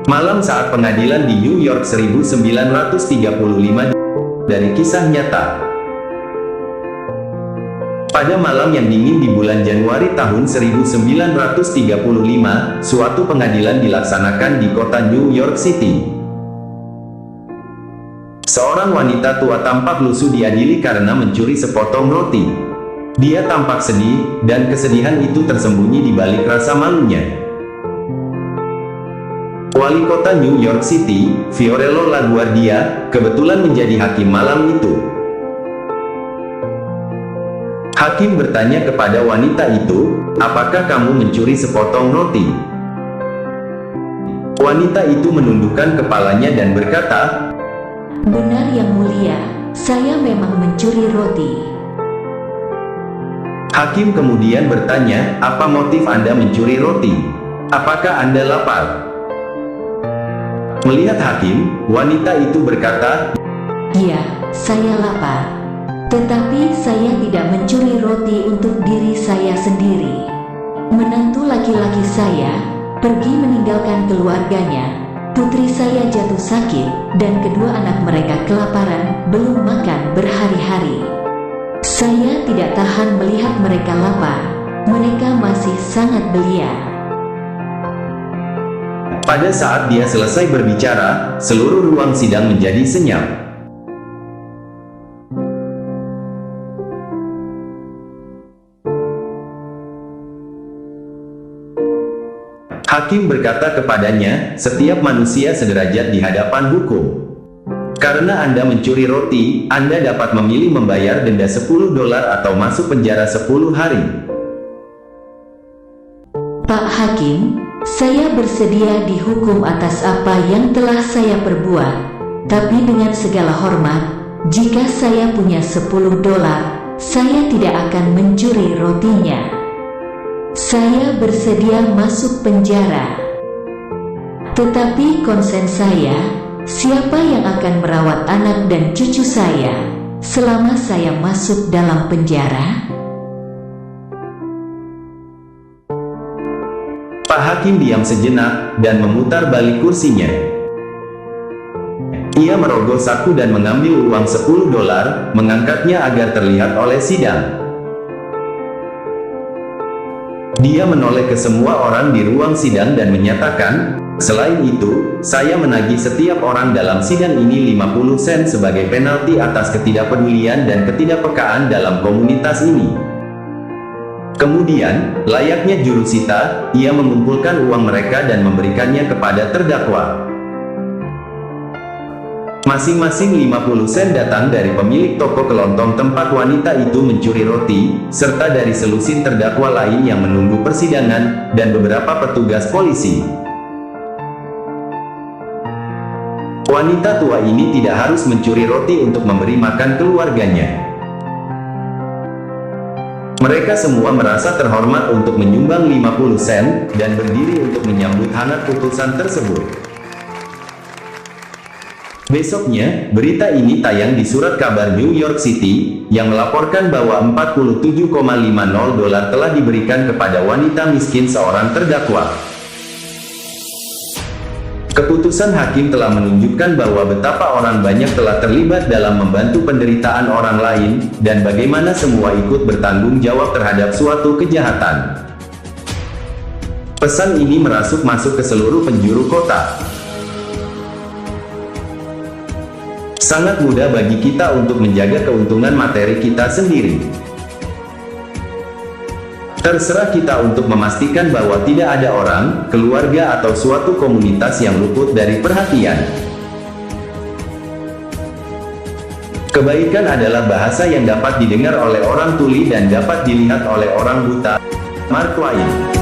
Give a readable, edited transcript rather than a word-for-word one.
Malam saat pengadilan di New York 1935 dari kisah nyata. Pada malam yang dingin di bulan Januari tahun 1935, suatu pengadilan dilaksanakan di kota New York City. Seorang wanita tua tampak lusuh diadili karena mencuri sepotong roti. Dia tampak sedih, dan kesedihan itu tersembunyi di balik rasa malunya. Wali kota New York City, Fiorello LaGuardia, kebetulan menjadi hakim malam itu. Hakim bertanya kepada wanita itu, "Apakah kamu mencuri sepotong roti?" Wanita itu menundukkan kepalanya dan berkata, "Benar yang mulia, saya memang mencuri roti." Hakim kemudian bertanya, "Apa motif Anda mencuri roti? Apakah Anda lapar?" Melihat hakim, wanita itu berkata, "Ya, saya lapar. Tetapi saya tidak mencuri roti untuk diri saya sendiri. Menantu laki-laki saya pergi meninggalkan keluarganya. Putri saya jatuh sakit, dan kedua anak mereka kelaparan, belum makan berhari-hari. Saya tidak tahan melihat mereka lapar. Mereka masih sangat belia." Pada saat dia selesai berbicara, seluruh ruang sidang menjadi senyap. Hakim berkata kepadanya, "Setiap manusia sederajat di hadapan hukum. Karena Anda mencuri roti, Anda dapat memilih membayar denda $10 atau masuk penjara 10 hari. "Pak Hakim, saya bersedia dihukum atas apa yang telah saya perbuat. Tapi dengan segala hormat, jika saya punya $10, saya tidak akan mencuri rotinya. Saya bersedia masuk penjara. Tetapi konsen saya, siapa yang akan merawat anak dan cucu saya selama saya masuk dalam penjara?" Pak Hakim diam sejenak, dan memutar balik kursinya. Ia merogoh saku dan mengambil uang $10, mengangkatnya agar terlihat oleh sidang. Dia menoleh ke semua orang di ruang sidang dan menyatakan, "Selain itu, saya menagih setiap orang dalam sidang ini 50 sen sebagai penalti atas ketidakpedulian dan ketidakpekaan dalam komunitas ini." Kemudian, layaknya jurusita, ia mengumpulkan uang mereka dan memberikannya kepada terdakwa. Masing-masing 50 sen datang dari pemilik toko kelontong tempat wanita itu mencuri roti, serta dari selusin terdakwa lain yang menunggu persidangan, dan beberapa petugas polisi. Wanita tua ini tidak harus mencuri roti untuk memberi makan keluarganya. Mereka semua merasa terhormat untuk menyumbang 50 sen, dan berdiri untuk menyambut hangat putusan tersebut. Besoknya, berita ini tayang di surat kabar New York City, yang melaporkan bahwa $47,50 telah diberikan kepada wanita miskin seorang terdakwa. Keputusan hakim telah menunjukkan bahwa betapa orang banyak telah terlibat dalam membantu penderitaan orang lain, dan bagaimana semua ikut bertanggung jawab terhadap suatu kejahatan. Pesan ini merasuk masuk ke seluruh penjuru kota. Sangat mudah bagi kita untuk menjaga keuntungan materi kita sendiri. Terserah kita untuk memastikan bahwa tidak ada orang, keluarga atau suatu komunitas yang luput dari perhatian. Kebaikan adalah bahasa yang dapat didengar oleh orang tuli dan dapat dilihat oleh orang buta. Mark Twain.